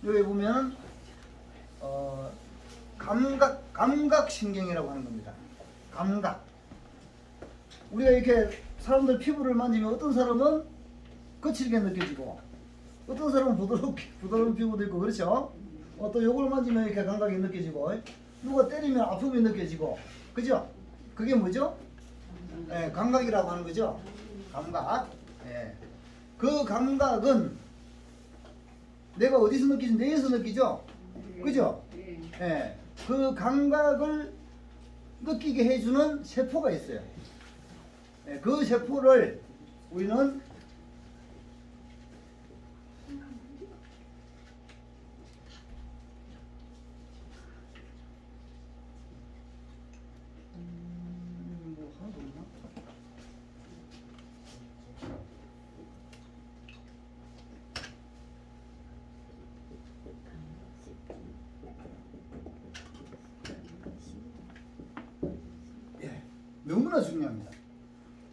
여기 보면 감각신경이라고 하는 겁니다. 감각. 우리가 이렇게 사람들 피부를 만지면 어떤 사람은 거칠게 느껴지고 어떤 사람은 부드러운 피부도 있고 그렇죠? 또 요걸 만지면 이렇게 감각이 느껴지고 누가 때리면 아픔이 느껴지고 그죠? 그게 뭐죠? 예, 감각이라고 하는 거죠. 감각. 예. 그 감각은 내가 어디서 느끼지? 뇌에서 느끼죠? 그죠? 예. 그 감각을 느끼게 해주는 세포가 있어요. 예, 그 세포를 우리는 뭐 하나도 없나? 예, 너무나 중요합니다.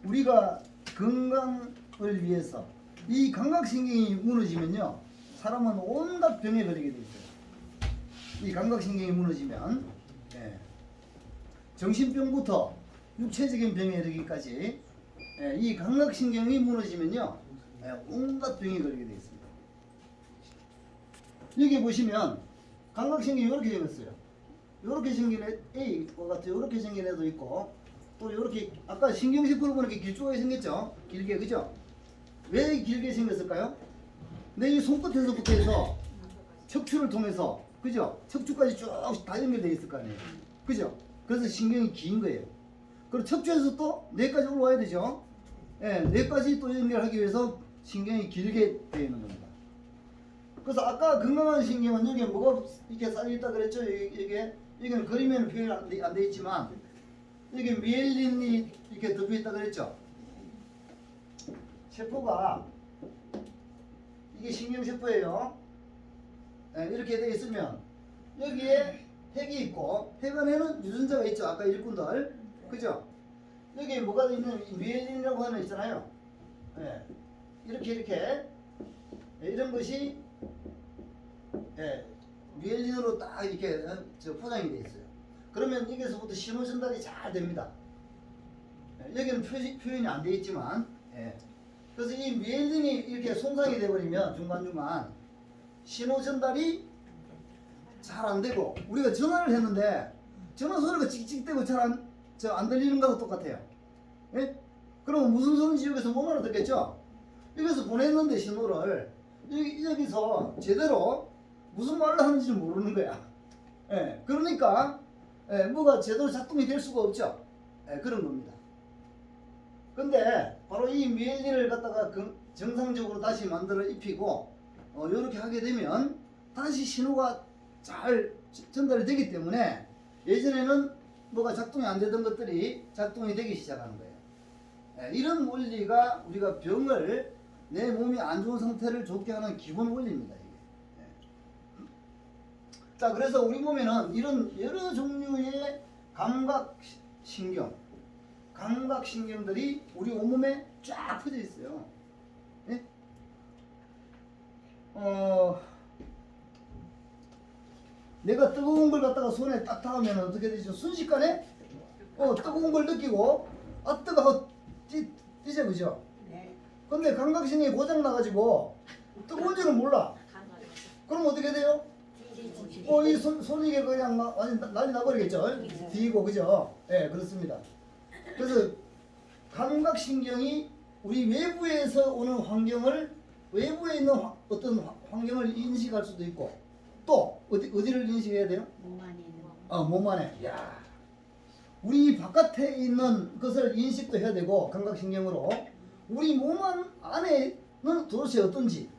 우리가 건강을 위해서 이 감각신경이 무너지면요 사람은 온갖 병에 걸리게 돼 있어요. 이 감각신경이 무너지면 예, 정신병부터 육체적인 병에 이르기까지 예, 이 감각신경이 무너지면요 예, 온갖 병에 걸리게 돼 있습니다. 여기 보시면 감각신경이 이렇게 생겼어요. 이렇게 생긴 A와 같은 이렇게 생긴 애도 있고 또 이렇게 아까 신경세포를 보니까 길쭉하게 생겼죠? 길게 그죠? 왜 길게 생겼을까요? 내 이 손끝에서부터 해서 척추를 통해서 그죠? 척추까지 쭉 다 연결되어 있을 거 아니에요? 그죠? 그래서 신경이 긴 거예요. 그리고 척추에서 또 뇌까지 올라와야 되죠? 예, 뇌까지 또 연결하기 위해서 신경이 길게 되어 있는 겁니다. 그래서 아까 건강한 신경은 여기에 뭐가 이렇게 쌓여있다 그랬죠? 이게는 그림에는 표현 안 돼 있지만 여기 미엘린이 이렇게 덮여있다 그랬죠? 세포가 이게 신경세포예요. 네, 이렇게 되어 있으면 여기에 핵이 있고 핵 안에는 유전자가 있죠. 아까 일꾼들 그죠? 여기 뭐가 있는 미엘린이라고 하는 거 있잖아요. 네, 이렇게 네, 이런 것이 네, 미엘린으로 딱 이렇게 포장이 되어 있어요. 그러면 여기서부터 신호 전달이 잘 됩니다. 여기는 표현이 안 되어 있지만 예. 그래서 이 미엘린이 이렇게 손상이 되어버리면 중간중간 신호 전달이 잘 안 되고 우리가 전화를 했는데 전화 소리가 찍찍대고 잘 안 들리는 거하고 똑같아요. 예? 그럼 무슨 소리인지 여기서 못 알아듣겠죠? 여기서 보냈는데 신호를 여기서 제대로 무슨 말을 하는지 모르는 거야. 예. 그러니까 예, 뭐가 제대로 작동이 될 수가 없죠. 예, 그런 겁니다. 근데 바로 이 미엘린을 갖다가 정상적으로 다시 만들어 입히고 이렇게 하게 되면 다시 신호가 잘 전달이 되기 때문에 예전에는 뭐가 작동이 안 되던 것들이 작동이 되기 시작하는 거예요. 예, 이런 원리가 우리가 병을 내 몸이 안 좋은 상태를 좋게 하는 기본 원리입니다. 자, 그래서 우리 몸에는 이런 여러 종류의 감각신경들이 우리 온몸에 쫙 퍼져 있어요. 예? 내가 뜨거운 걸 갖다가 손에 딱 닿으면 어떻게 되죠? 순식간에 뜨거운 걸 느끼고 뜨거워 뛰죠, 그죠? 네. 근데 감각신경이 고장 나가지고 뜨거운 줄은 몰라. 그럼 어떻게 돼요? 이 손이 그냥 완전 난리 나버리겠죠? 뒤고, 그죠? 예, 그렇습니다. 그래서 감각신경이 우리 외부에서 오는 환경을, 외부에 있는 어떤 환경을 인식할 수도 있고, 또, 어디를 인식해야 돼요? 몸 안에 있는 몸 안에. 야, 우리 바깥에 있는 것을 인식도 해야 되고, 감각신경으로. 우리 몸 안에는 도대체 어떤지,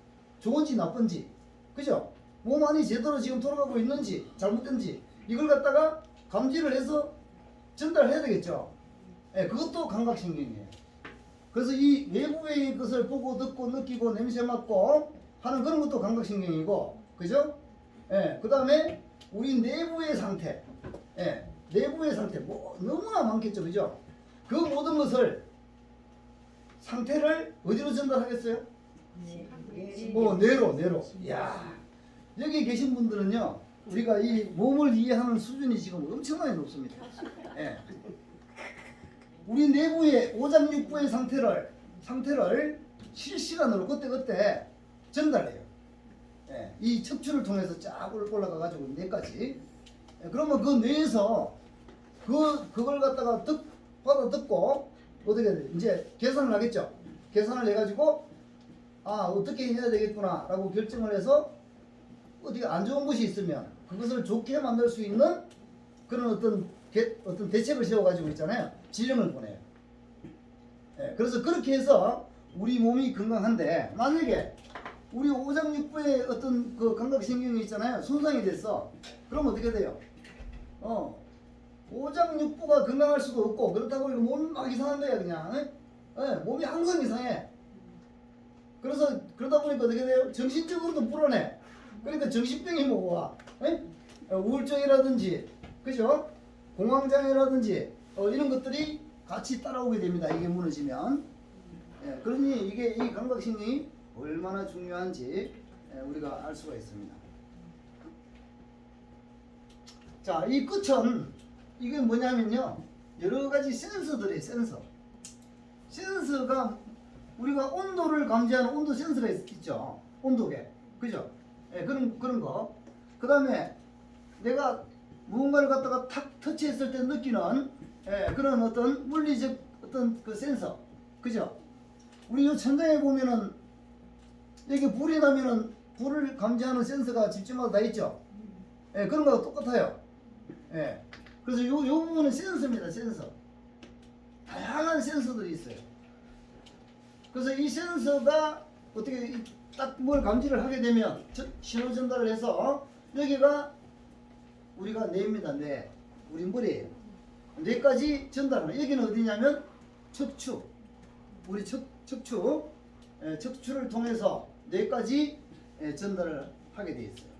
좋은지 나쁜지, 그죠? 몸 안이 제대로 지금 돌아가고 있는지 잘못된지 이걸 갖다가 감지를 해서 전달해야 되겠죠. 예, 그것도 감각신경이에요. 그래서 이 외부의 것을 보고 듣고 느끼고 냄새 맡고 하는 그런 것도 감각신경이고, 그죠? 예, 그 다음에 우리 내부의 상태, 예, 내부의 상태 뭐 너무나 많겠죠, 그죠? 그 모든 것을 상태를 어디로 전달하겠어요? 뇌로. 야. 여기 계신 분들은요, 우리가 이 몸을 이해하는 수준이 지금 엄청나게 높습니다. 예. 우리 내부의 오장육부의 상태를 실시간으로 그때 전달해요. 예. 이 척추를 통해서 쫙 올라가 가지고 뇌까지. 예. 그러면 그 뇌에서 그걸 갖다가 받아 듣고 어떻게 돼? 이제 계산을 하겠죠. 계산을 해가지고 어떻게 해야 되겠구나라고 결정을 해서 어떻게 안 좋은 것이 있으면 그것을 좋게 만들 수 있는 그런 어떤 대책을 세워가지고 있잖아요. 지령을 보내요. 예, 그래서 그렇게 해서 우리 몸이 건강한데 만약에 우리 오장육부의 어떤 그 감각신경이 있잖아요. 손상이 됐어. 그럼 어떻게 돼요? 오장육부가 건강할 수도 없고 그렇다고 이거 몸이 막 이상한 거야 그냥. 예, 몸이 항상 이상해. 그래서 그러다 보니까 어떻게 돼요? 정신적으로도 불안해. 그러니까 정신병이 뭐가 와? 예? 우울증이라든지, 그죠? 공황장애라든지 이런 것들이 같이 따라오게 됩니다. 이게 무너지면. 예, 그러니 이게 이 감각신경이 얼마나 중요한지 우리가 알 수가 있습니다. 자, 이 끝은 이게 뭐냐면요, 여러 가지 센서들이 센서가 우리가 온도를 감지하는 온도 센서가 있죠. 온도계, 그죠? 예, 그런 거. 그 다음에 내가 무언가를 갖다가 탁 터치했을 때 느끼는 그런 어떤 물리적 어떤 그 센서, 그죠? 우리 이 천장에 보면은 여기 불이 나면은 불을 감지하는 센서가 집집마다 다 있죠. 예, 그런 거하고 똑같아요. 예. 그래서 요 부분은 센서입니다. 센서. 다양한 센서들이 있어요. 그래서 이 센서가 어떻게 딱 뭘 감지를 하게 되면 신호 전달을 해서 여기가 우리가 뇌입니다. 뇌. 우리 머리예요. 뇌까지 전달하는. 여기는 어디냐면 척추. 우리 척추를 통해서 뇌까지 전달을 하게 돼 있어요.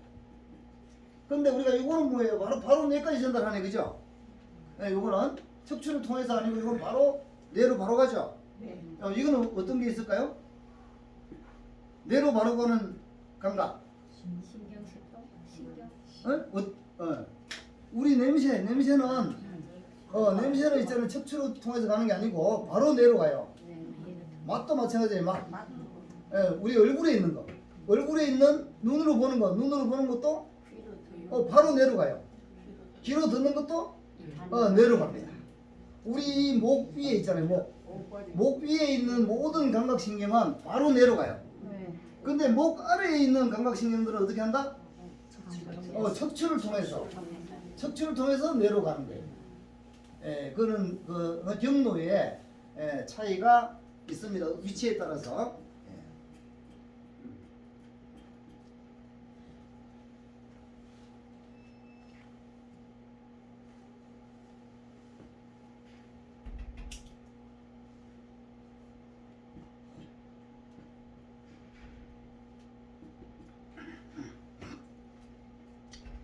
근데 우리가 이거는 뭐예요? 바로 뇌까지 전달하네, 그죠? 네, 이거는 척추를 통해서 아니고 이건 바로 뇌로 바로 가죠. 네. 이거는 어떤 게 있을까요? 뇌로 바로 가는 감각. 신경. 우리 냄새는 있잖아요. 척추로 통해서 가는 게 아니고 바로 뇌로 가요. 맛도 마찬가지예요. 맛. 우리 얼굴에 있는 거. 얼굴에 있는 눈으로 보는 것도 바로 뇌로 가요. 귀로 듣는 것도 뇌로 갑니다. 우리 목 위에 있잖아요. 목 위에 있는 모든 감각신경은 바로 뇌로 가요. 근데 목 아래에 있는 감각신경들은 어떻게 한다? 척추를 통해서 뇌로 가는 거예요. 그런 그 경로에 차이가 있습니다. 위치에 따라서.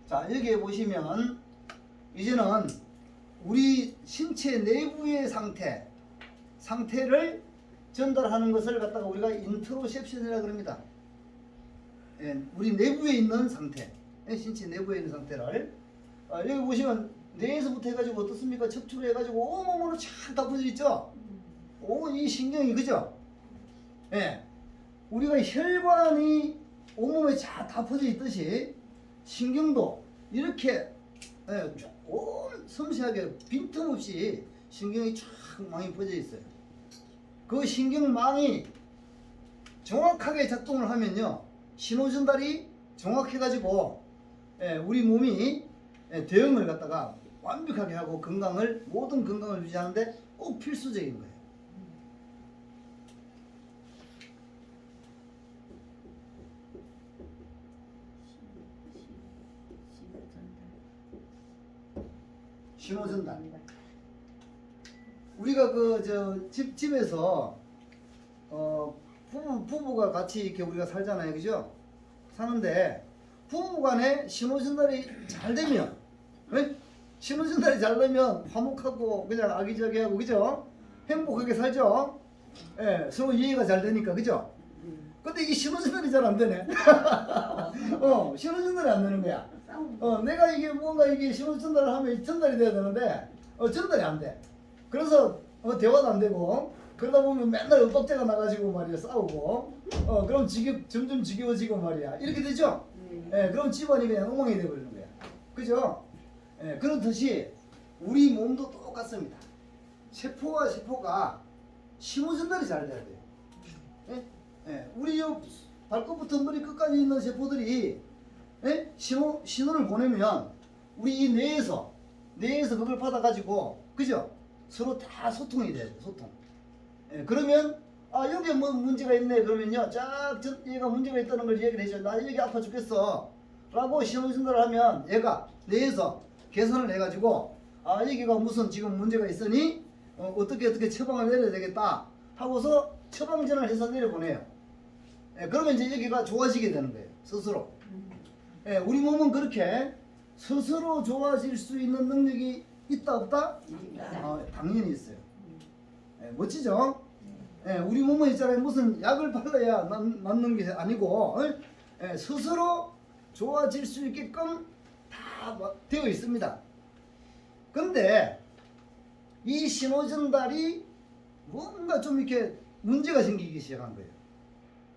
자, 여기에 보시면 이제는 우리 신체 내부의 상태를 전달하는 것을 갖다가 우리가 인트로셉션이라고 그럽니다. 우리 내부에 있는 상태, 신체 내부에 있는 상태를 여기 보시면 뇌에서부터 해가지고 어떻습니까? 척추로 해가지고 온몸으로 쫙 다 퍼져 있죠. 이 신경이, 그죠? 우리가 혈관이 온몸에 쫙 다 퍼져 있듯이 신경도 이렇게 조금 섬세하게 빈틈없이 신경이 쫙 많이 퍼져 있어요. 그 신경망이 정확하게 작동을 하면요, 신호 전달이 정확해가지고 우리 몸이 대응을 갖다가 완벽하게 하고 모든 건강을 유지하는데 꼭 필수적인 거예요. 신호 전달. 우리가 집에서 부부가 같이 이렇게 우리가 살잖아요, 그죠? 사는데 부부간에 신호 전달이 잘 되면, 신호 전달이 잘 되면 화목하고 그냥 아기자기하고, 그죠? 행복하게 살죠. 서로 이해가 잘 되니까, 그죠? 근데 이게 신호 전달이 잘 안 되네. 신호 전달이 안 되는 거야. 내가 이게 뭔가 이게 신호 전달을 하면 전달이 돼야 되는데 전달이 안 돼. 그래서 대화도 안 되고 그러다 보면 맨날 엇박자가 나가지고 말이야 싸우고 그럼 점점 지겨워지고 말이야 이렇게 되죠. 그럼 집안이 그냥 엉망이 돼버리는 거야. 그죠? 그렇듯이 우리 몸도 똑같습니다. 세포와 세포가 신호 전달이 잘 돼야 돼요. 우리 발끝부터 머리 끝까지 있는 세포들이 신호를 보내면 우리 이 뇌에서 그걸 받아가지고 그죠? 서로 다 소통이 돼야 돼. 소통. 그러면 여기에 뭐 문제가 있네 그러면요 얘가 문제가 있다는 걸 얘기를 해줘. 나 여기 아파 죽겠어 라고 신호 전달을 하면 얘가 뇌에서 계산을 해가지고 여기가 무슨 지금 문제가 있으니 어떻게 처방을 내려야 되겠다 하고서 처방전을 해서 내려보내요. 그러면 이제 여기가 좋아지게 되는 거예요. 스스로. 우리 몸은 그렇게 스스로 좋아질 수 있는 능력이 있다 없다? 당연히 있어요. 멋지죠? 우리 몸은 있잖아요. 무슨 약을 발라야 낫는 게 아니고 스스로 좋아질 수 있게끔 다 되어 있습니다. 근데 이 신호 전달이 뭔가 좀 이렇게 문제가 생기기 시작한 거예요.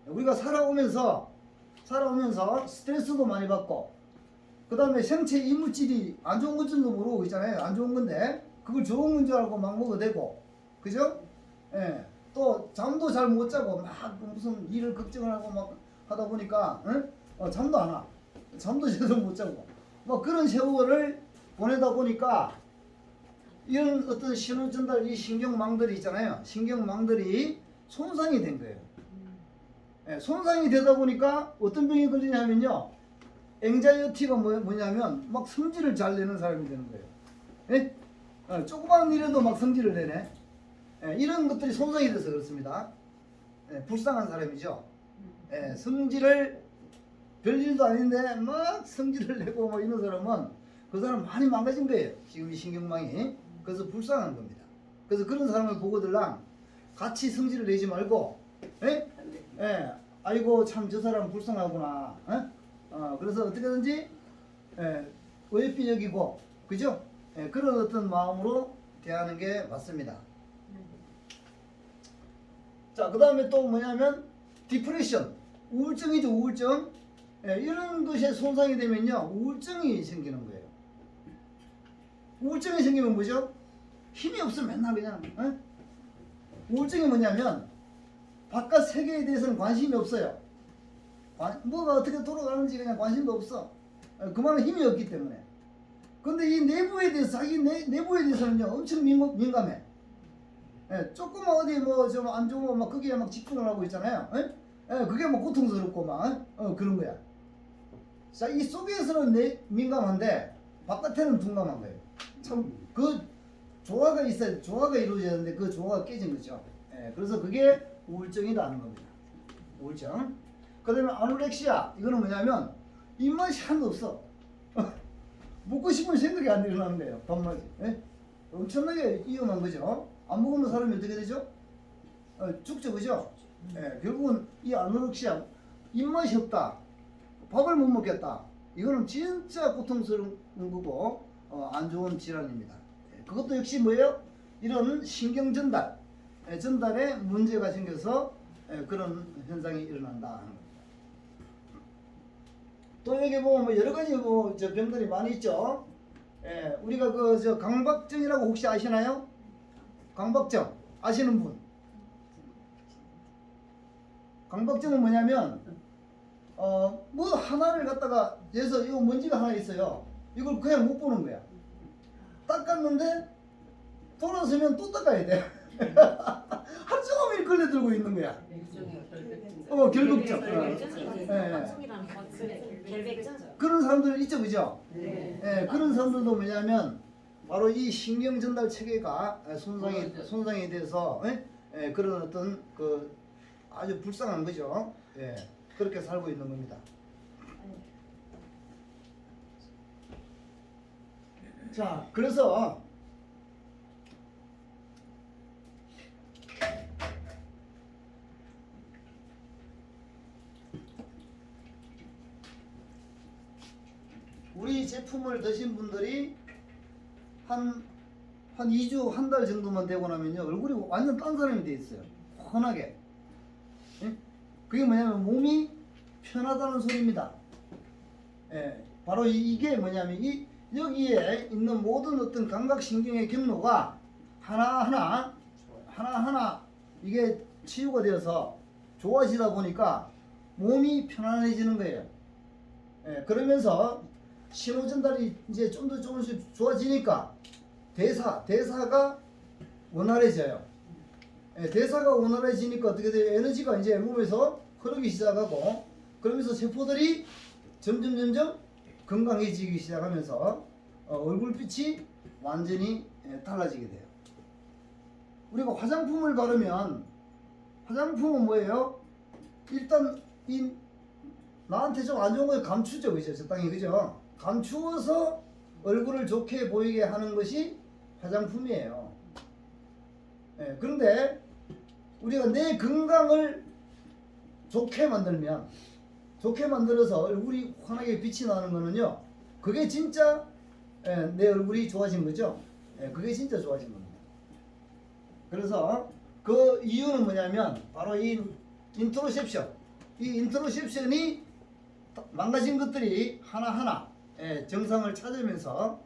우리가 살아오면서 스트레스도 많이 받고 그 다음에 생체 이물질이 안 좋은 건지도 모르고 있잖아요. 안 좋은 건데 그걸 좋은 건 줄 알고 막 먹어대고 그죠? 또 잠도 잘 못 자고 막 무슨 일을 걱정을 하고 막 하다 보니까 잠도 안 와. 잠도 제대로 못 자고 뭐 그런 세월을 보내다 보니까 이런 어떤 신호 전달 이 신경망들이 있잖아요. 신경망들이 손상이 된 거예요. 손상이 되다 보니까 어떤 병이 걸리냐면요. 앵자이어티가 뭐냐면 막 성질을 잘 내는 사람이 되는 거예요. 조그만 일에도 막 성질을 내네. 이런 것들이 손상이 돼서 그렇습니다. 불쌍한 사람이죠. 성질을 별일도 아닌데 막 성질을 내고 뭐 이런 사람은 그 사람 많이 망가진 거예요. 지금 이 신경망이. 그래서 불쌍한 겁니다. 그래서 그런 사람을 보고들랑 같이 성질을 내지 말고 아이고 참 저 사람 불쌍하구나. 그래서 어떻게든지 어여삐 여기고 그죠? 그런 어떤 마음으로 대하는 게 맞습니다. 자, 그 다음에 또 뭐냐면 디프레션, 우울증이죠. 우울증. 이런 것에 손상이 되면요 우울증이 생기는 거예요. 우울증이 생기면 뭐죠? 힘이 없어. 맨날 그냥 우울증이 뭐냐면 바깥 세계에 대해서는 관심이 없어요. 뭐가 어떻게 돌아가는지 그냥 관심도 없어. 그만한 힘이 없기 때문에. 근데 이 내부에 대해서 자기 내부에 대해서는요 엄청 민감해. 조금만 어디 뭐 좀 안 좋으면 막 거기에 막 집중을 하고 있잖아요. 그게 뭐 고통스럽고 막 그런 거야. 자, 이 속에서는 민감한데 바깥에는 둔감한 거예요. 참 그 조화가 있어야 조화가 이루어져야 되는데 그 조화가 깨진 거죠. 그래서 그게 우울증이라는 겁니다. 우울증. 그 다음에 아노렉시아. 이거는 뭐냐면 입맛이 하나도 없어. 먹고 싶은 생각이 안 일어나는 거예요. 밥맛이. 엄청나게 위험한 거죠. 안 먹으면 사람이 어떻게 되죠? 죽죠. 그죠? 결국은 이 아노렉시아 입맛이 없다. 밥을 못 먹겠다. 이거는 진짜 고통스러운 거고 안 좋은 질환입니다. 그것도 역시 뭐예요? 이런 신경 전달에 문제가 생겨서 그런 현상이 일어난다 하는 겁니다. 또 여기 보면 뭐 여러 가지 저 병들이 많이 있죠. 우리가 저 강박증이라고 혹시 아시나요? 강박증 아시는 분? 강박증은 뭐냐면 뭐 하나를 갖다가 여기서 이거 먼지가 하나 있어요. 이걸 그냥 못 보는 거야. 닦았는데 돌아서면 또 닦아야 돼. 하루 종일 걸려들고 있는 거야. 결벽증. 그런 사람들 있죠, 그죠? 그런 사람들도 뭐냐면 바로 이 신경 전달 체계가 손상이 돼서 그런 어떤 그 아주 불쌍한 거죠. 그렇게 살고 있는 겁니다. 자, 그래서 우리 제품을 드신 분들이 한 2주, 한 달 정도만 되고 나면요, 얼굴이 완전 딴 사람이 돼 있어요. 환하게. 예? 그게 뭐냐면 몸이 편하다는 소리입니다. 예, 바로 이게 뭐냐면 여기에 있는 모든 어떤 감각신경의 경로가 하나하나 이게 치유가 되어서 좋아지다 보니까 몸이 편안해지는 거예요. 예, 그러면서 신호 전달이 이제 좀 더 조금씩 좋아지니까 대사가 원활해져요. 예, 대사가 원활해지니까 어떻게 돼요? 에너지가 이제 몸에서 흐르기 시작하고, 그러면서 세포들이 점점 건강해지기 시작하면서 얼굴빛이 완전히 달라지게 돼요. 우리가 화장품을 바르면, 화장품은 뭐예요? 일단 나한테 좀 안 좋은 걸 감추죠, 그죠? 적당히, 그죠? 감추어서 얼굴을 좋게 보이게 하는 것이 화장품이에요. 예, 그런데 우리가 내 건강을 좋게 만들어서 얼굴이 환하게 빛이 나는 거는요, 그게 진짜 내 얼굴이 좋아진 거죠. 그게 진짜 좋아진 겁니다. 그래서 그 이유는 뭐냐면 바로 이 인트로셉션이 망가진 것들이 하나하나 정상을 찾으면서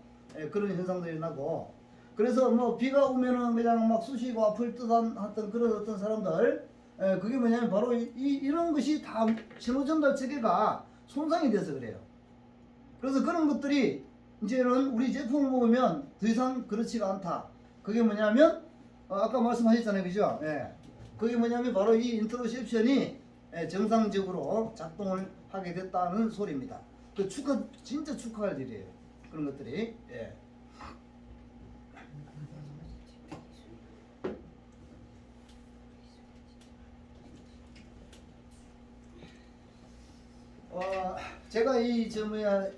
그런 현상들이 나고, 그래서 뭐 비가 오면은 그냥 막 쑤시고 아플 듯한 그런 어떤 사람들, 그게 뭐냐면 바로 이런 것이 다 신호전달 체계가 손상이 돼서 그래요. 그래서 그런 것들이 이제는 우리 제품을 먹으면 더 이상 그렇지가 않다. 그게 뭐냐면 아까 말씀하셨잖아요, 그죠? 그게 뭐냐면 바로 이 인트로셉션이 정상적으로 작동을 하게 됐다는 소리입니다. 그 진짜 축하할 일이에요. 그런 것들이. 제가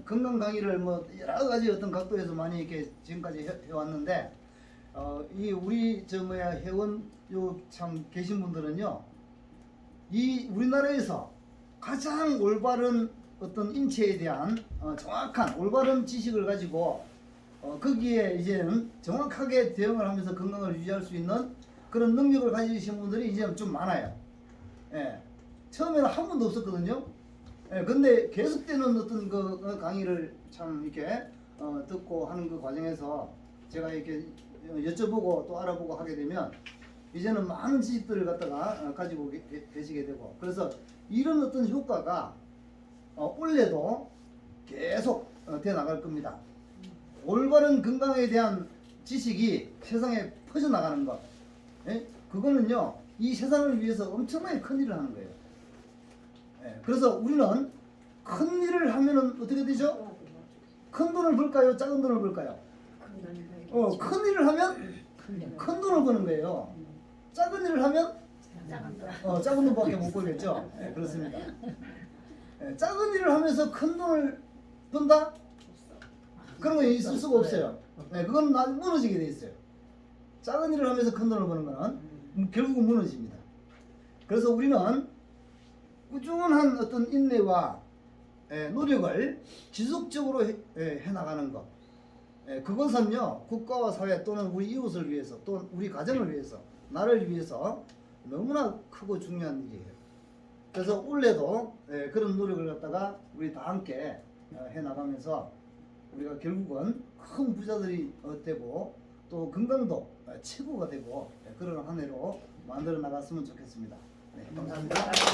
건강 강의를 뭐 여러 가지 어떤 각도에서 많이 이렇게 지금까지 해왔는데, 이 우리 회원 참 계신 분들은요, 이 우리나라에서 가장 올바른 어떤 인체에 대한 정확한 올바른 지식을 가지고 거기에 이제는 정확하게 대응을 하면서 건강을 유지할 수 있는 그런 능력을 가지신 분들이 이제 좀 많아요. 처음에는 한 번도 없었거든요. 근데 계속되는 어떤 그 강의를 참 이렇게 듣고 하는 그 과정에서 제가 이렇게 여쭤보고 또 알아보고 하게 되면 이제는 많은 지식들을 갖다가 가지고 계시게 되고, 그래서 이런 어떤 효과가 올해도 계속 돼 나갈 겁니다. 올바른 건강에 대한 지식이 세상에 퍼져나가는 것, 그거는요 이 세상을 위해서 엄청나게 큰 일을 하는 거예요. 그래서 우리는 큰 일을 하면은 어떻게 되죠? 큰 돈을 벌까요? 작은 돈을 벌까요? 큰 일을 하면 큰 돈을 버는 거예요. 작은 일을 하면 작은 돈밖에 못 벌겠죠. 그렇습니다. 작은 일을 하면서 큰 돈을 번다? 그런 거 있을 수가 없어요. 그건 나중에 무너지게 돼 있어요. 작은 일을 하면서 큰 돈을 버는 거는 결국은 무너집니다. 그래서 우리는 꾸준한 어떤 인내와 노력을 지속적으로 해나가는 것, 그것은요 국가와 사회 또는 우리 이웃을 위해서 또 우리 가정을 위해서 나를 위해서 너무나 크고 중요한 일이에요. 그래서 올해도 그런 노력을 갖다가 우리 다 함께 해나가면서 우리가 결국은 큰 부자들이 되고 또 건강도 최고가 되고 그런 한 해로 만들어 나갔으면 좋겠습니다. 감사합니다.